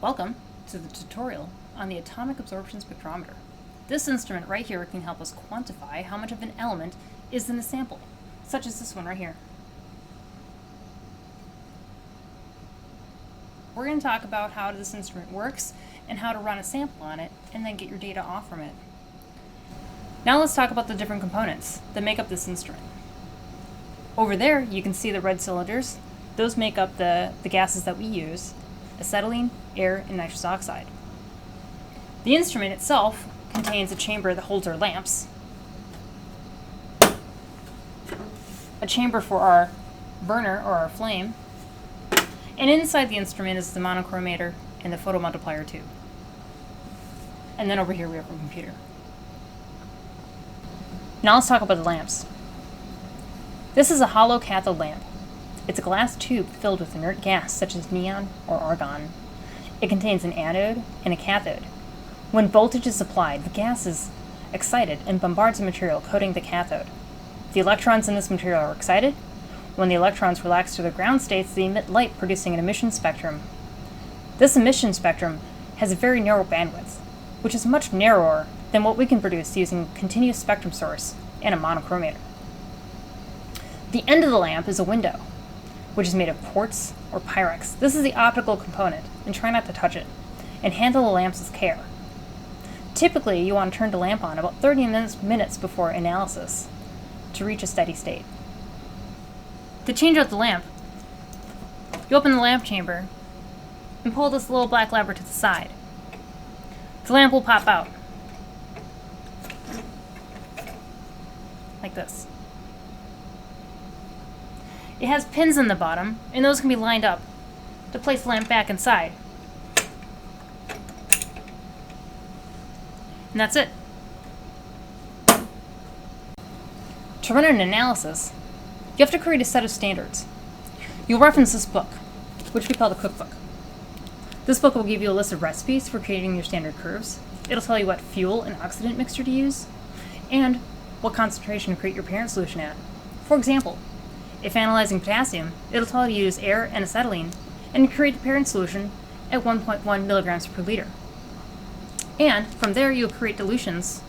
Welcome to the tutorial on the atomic absorption spectrometer. This instrument right here can help us quantify how much of an element is in the sample, such as this one right here. We're going to talk about how this instrument works and how to run a sample on it and then get your data off from it. Now let's talk about the different components that make up this instrument. Over there you can see the red cylinders. Those make up the gases that we use: acetylene, air, and nitrous oxide. The instrument itself contains a chamber that holds our lamps, a chamber for our burner or our flame, and inside the instrument is the monochromator and the photomultiplier tube. And then over here we have our computer. Now let's talk about the lamps. This is a hollow cathode lamp. It's a glass tube filled with inert gas such as neon or argon. It contains an anode and a cathode. When voltage is applied, the gas is excited and bombards the material coating the cathode. The electrons in this material are excited. When the electrons relax to their ground states, they emit light, producing an emission spectrum. This emission spectrum has a very narrow bandwidth, which is much narrower than what we can produce using a continuous spectrum source and a monochromator. The end of the lamp is a window, which is made of quartz or pyrex. This is the optical component, and try not to touch it, and handle the lamps with care. Typically, you want to turn the lamp on about 30 minutes before analysis to reach a steady state. To change out the lamp, you open the lamp chamber and pull this little black lever to the side. The lamp will pop out, like this. It has pins in the bottom, and those can be lined up to place the lamp back inside. And that's it. To run an analysis, you have to create a set of standards. You'll reference this book, which we call the cookbook. This book will give you a list of recipes for creating your standard curves. It'll tell you what fuel and oxidant mixture to use, and what concentration to create your parent solution at. For example, if analyzing potassium, it'll tell you to use air and acetylene and create a parent solution at 1.1 milligrams per liter. And from there, you'll create dilutions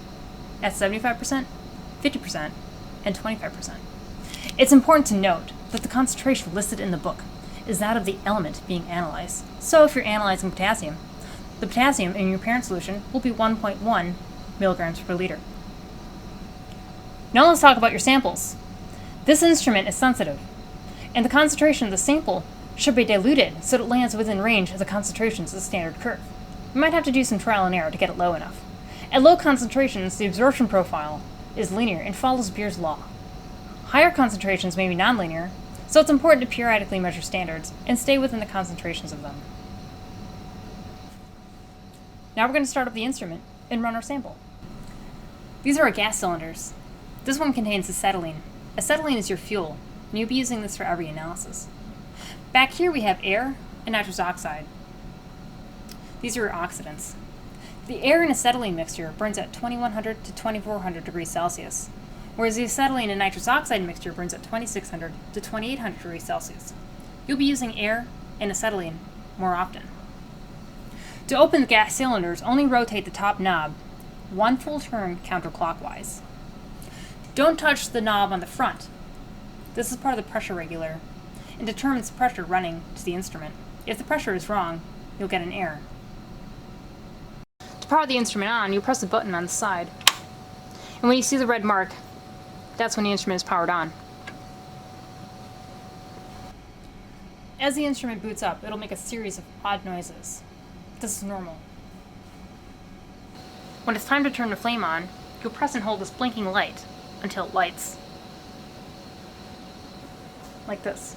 at 75%, 50%, and 25%. It's important to note that the concentration listed in the book is that of the element being analyzed. So if you're analyzing potassium, the potassium in your parent solution will be 1.1 milligrams per liter. Now let's talk about your samples. This instrument is sensitive, and the concentration of the sample should be diluted so that it lands within range of the concentrations of the standard curve. You might have to do some trial and error to get it low enough. At low concentrations, the absorption profile is linear and follows Beer's law. Higher concentrations may be nonlinear, so it's important to periodically measure standards and stay within the concentrations of them. Now we're going to start up the instrument and run our sample. These are our gas cylinders. This one contains acetylene. Acetylene is your fuel, and you'll be using this for every analysis. Back here we have air and nitrous oxide. These are your oxidants. The air and acetylene mixture burns at 2100 to 2400 degrees Celsius, whereas the acetylene and nitrous oxide mixture burns at 2600 to 2800 degrees Celsius. You'll be using air and acetylene more often. To open the gas cylinders, only rotate the top knob one full turn counterclockwise. Don't touch the knob on the front. This is part of the pressure regulator and determines the pressure running to the instrument. If the pressure is wrong, you'll get an error. To power the instrument on, you'll press the button on the side. And when you see the red mark, that's when the instrument is powered on. As the instrument boots up, it'll make a series of odd noises. This is normal. When it's time to turn the flame on, you'll press and hold this blinking light until it lights. Like this.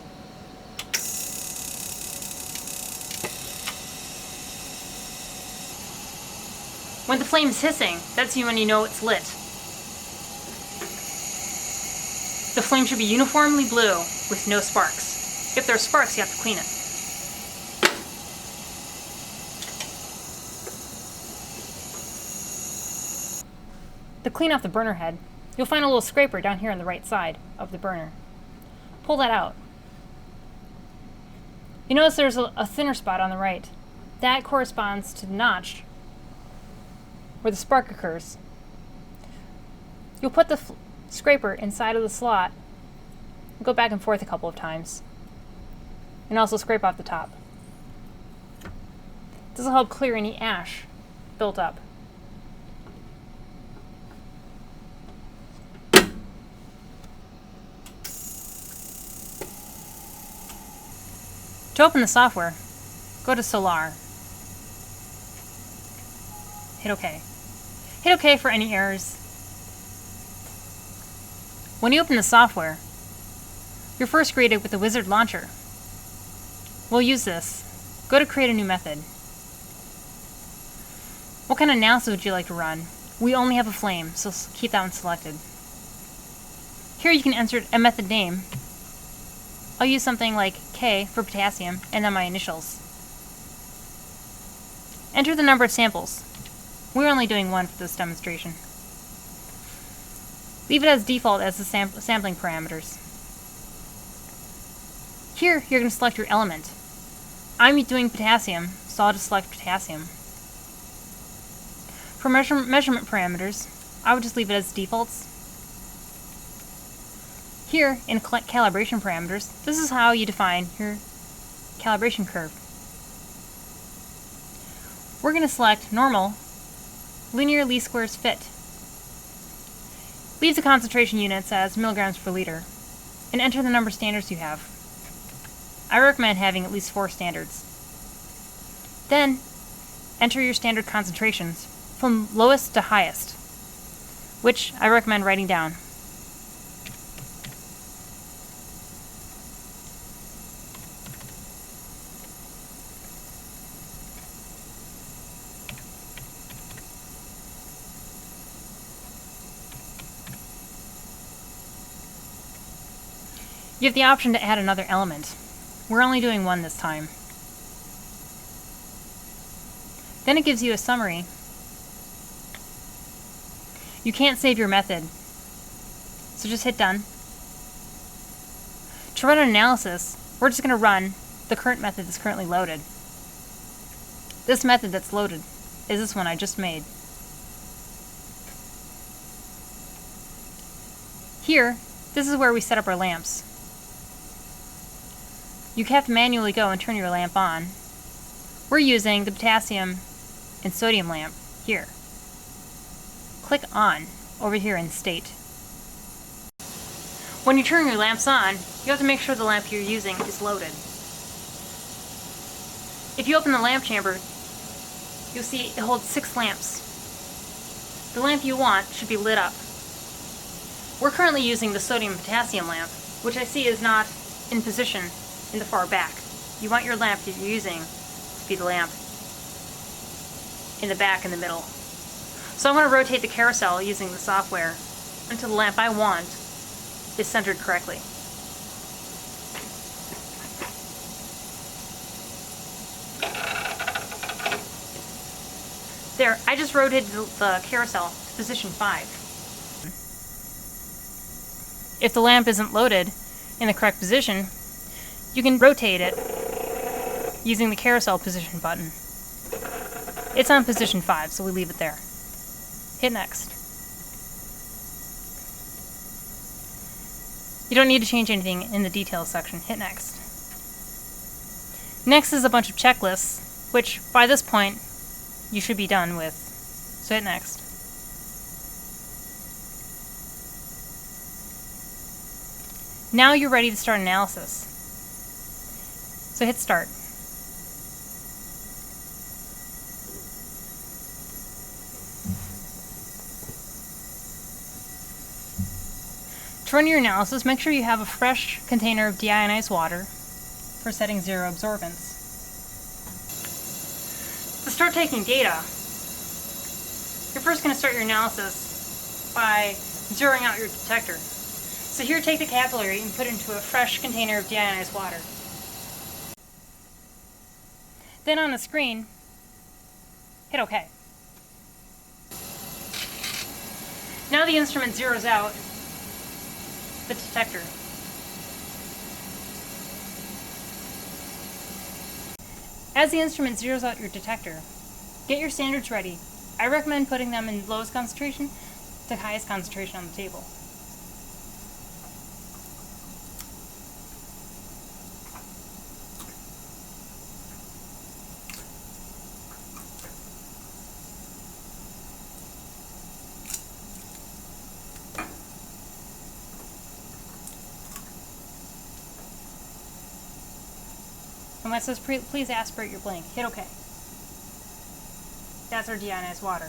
When the flame is hissing, that's when you know it's lit. The flame should be uniformly blue with no sparks. If there are sparks, you have to clean it. To clean off the burner head, you'll find a little scraper down here on the right side of the burner. Pull that out. You notice there's a thinner spot on the right. That corresponds to the notch where the spark occurs. You'll put the scraper inside of the slot, go back and forth a couple of times, and also scrape off the top. This will help clear any ash built up. To open the software, go to Solar. Hit OK. Hit OK for any errors. When you open the software, you're first greeted with the wizard launcher. We'll use this. Go to create a new method. What kind of analysis would you like to run? We only have a flame, so keep that one selected. Here you can enter a method name. I'll use something like K for potassium and then my initials. Enter the number of samples. We're only doing one for this demonstration. Leave it as default as the sampling parameters. Here, you're going to select your element. I'm doing potassium, so I'll just select potassium. For measurement parameters, I would just leave it as defaults. Here, in calibration parameters, this is how you define your calibration curve. We're going to select normal, linear least squares fit. Leave the concentration units as milligrams per liter, and enter the number of standards you have. I recommend having at least 4 standards. Then, enter your standard concentrations from lowest to highest, which I recommend writing down. You have the option to add another element. We're only doing one this time. Then it gives you a summary. You can't save your method, so just hit done. To run an analysis, we're just going to run the current method that's currently loaded. This method that's loaded is this one I just made. Here, this is where we set up our lamps. You have to manually go and turn your lamp on. We're using the potassium and sodium lamp here. Click on over here in state. When you turn your lamps on, you have to make sure the lamp you're using is loaded. If you open the lamp chamber, you'll see it holds 6 lamps. The lamp you want should be lit up. We're currently using the sodium potassium lamp, which I see is not in position in the far back. You want your lamp that you're using to be the lamp in the back in the middle. So I'm going to rotate the carousel using the software until the lamp I want is centered correctly. There, I just rotated the carousel to position 5. If the lamp isn't loaded in the correct position, you can rotate it using the carousel position button. It's on position 5, so we leave it there. Hit next. You don't need to change anything in the details section. Hit next. Next is a bunch of checklists, which by this point you should be done with. So hit next. Now you're ready to start analysis. So hit start. To run your analysis, make sure you have a fresh container of deionized water for setting 0 absorbance. To start taking data, you're first going to start your analysis by zeroing out your detector. So here, take the capillary and put it into a fresh container of deionized water. Then on the screen, hit OK. Now the instrument zeroes out the detector. As the instrument zeroes out your detector, get your standards ready. I recommend putting them in lowest concentration to highest concentration on the table. And when it says please aspirate your blank, hit OK. That's our deionized water.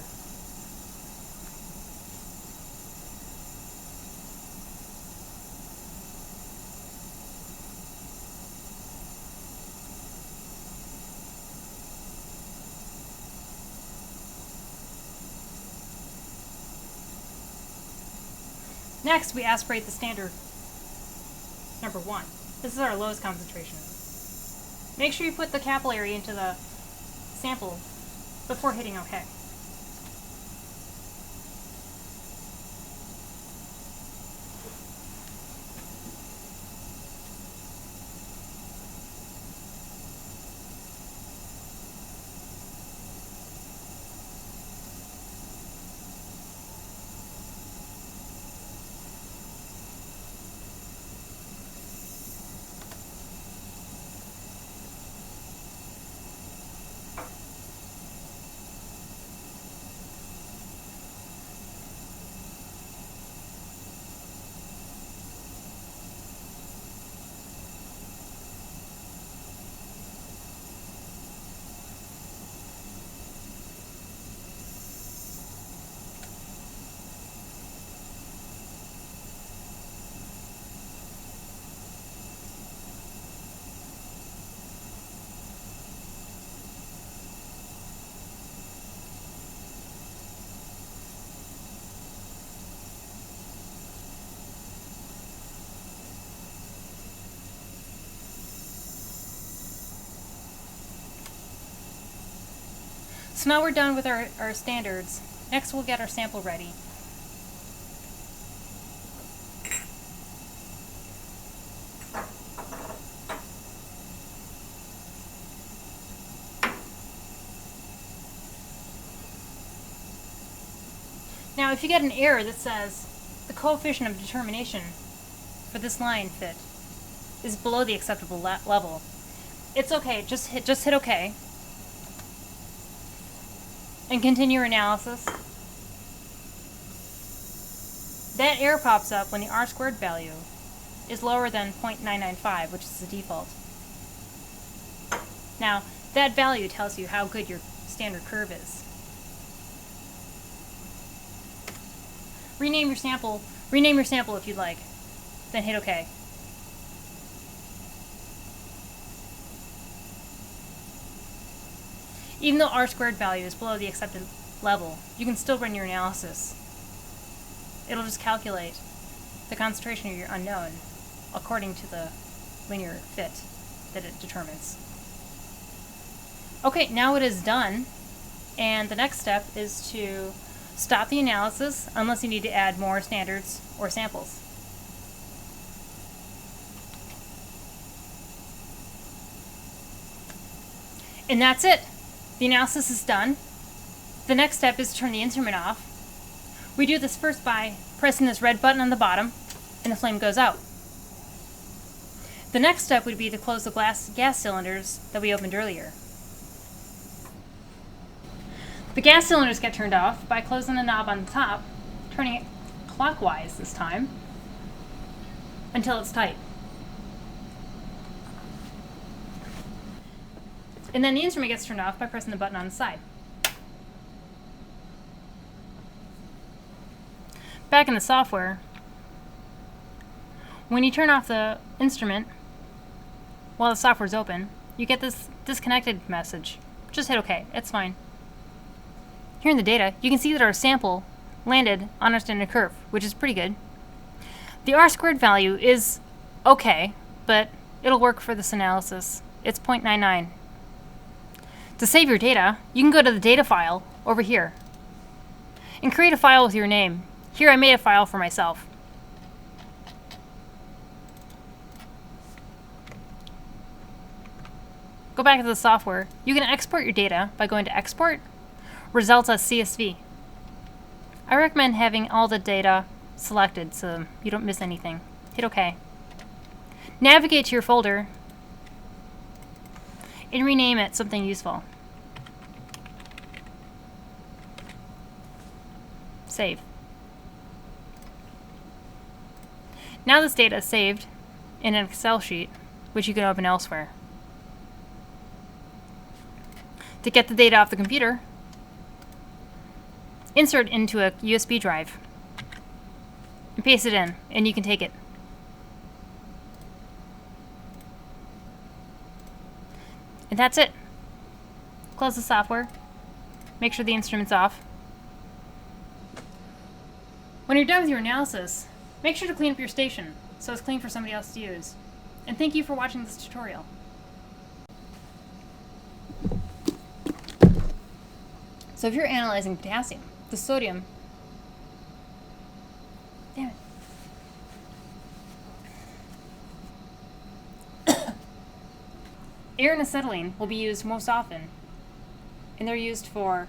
Next, we aspirate the standard number 1. This is our lowest concentration. Make sure you put the capillary into the sample before hitting OK. So now we're done with our standards. Next we'll get our sample ready. Now if you get an error that says the coefficient of determination for this line fit is below the acceptable level, it's okay, just hit OK. And continue your analysis. That error pops up when the R-squared value is lower than 0.995, which is the default. Now, that value tells you how good your standard curve is. Rename your sample if you'd like, then hit OK. Even though R-squared value is below the accepted level, you can still run your analysis. It'll just calculate the concentration of your unknown according to the linear fit that it determines. Okay, now it is done, and the next step is to stop the analysis unless you need to add more standards or samples. And that's it. The analysis is done. The next step is to turn the instrument off. We do this first by pressing this red button on the bottom, and the flame goes out. The next step would be to close the gas cylinders that we opened earlier. The gas cylinders get turned off by closing the knob on the top, turning it clockwise this time, until it's tight. And then the instrument gets turned off by pressing the button on the side. Back in the software, when you turn off the instrument while the software is open, you get this disconnected message. Just hit OK, it's fine. Here in the data, you can see that our sample landed on our standard curve, which is pretty good. The R-squared value is OK, but it'll work for this analysis. It's 0.99. To save your data, you can go to the data file over here and create a file with your name. Here I made a file for myself. Go go back to the software. You can export your data by going to Export, Results as CSV. I recommend having all the data selected so you don't miss anything. Hit OK. Navigate to your folder and rename it something useful. Save. Now this data is saved in an Excel sheet, which you can open elsewhere. To get the data off the computer, insert into a USB drive and paste it in, and you can take it. And that's it. Close the software. Make sure the instrument's off. When you're done with your analysis, make sure to clean up your station so it's clean for somebody else to use. And thank you for watching this tutorial. So if you're analyzing potassium, the sodium, damn it. Air and acetylene will be used most often, and they're used for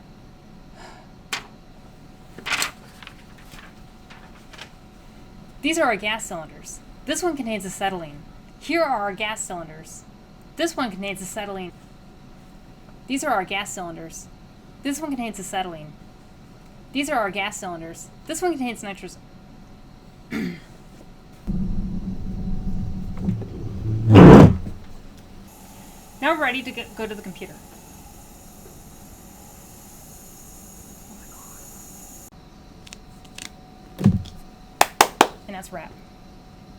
these are our gas cylinders. This one contains acetylene. Here are our gas cylinders. This one contains acetylene. These are our gas cylinders. This one contains acetylene. These are our gas cylinders. This one contains nitrous. Now we're ready to go to the computer. And that's a wrap.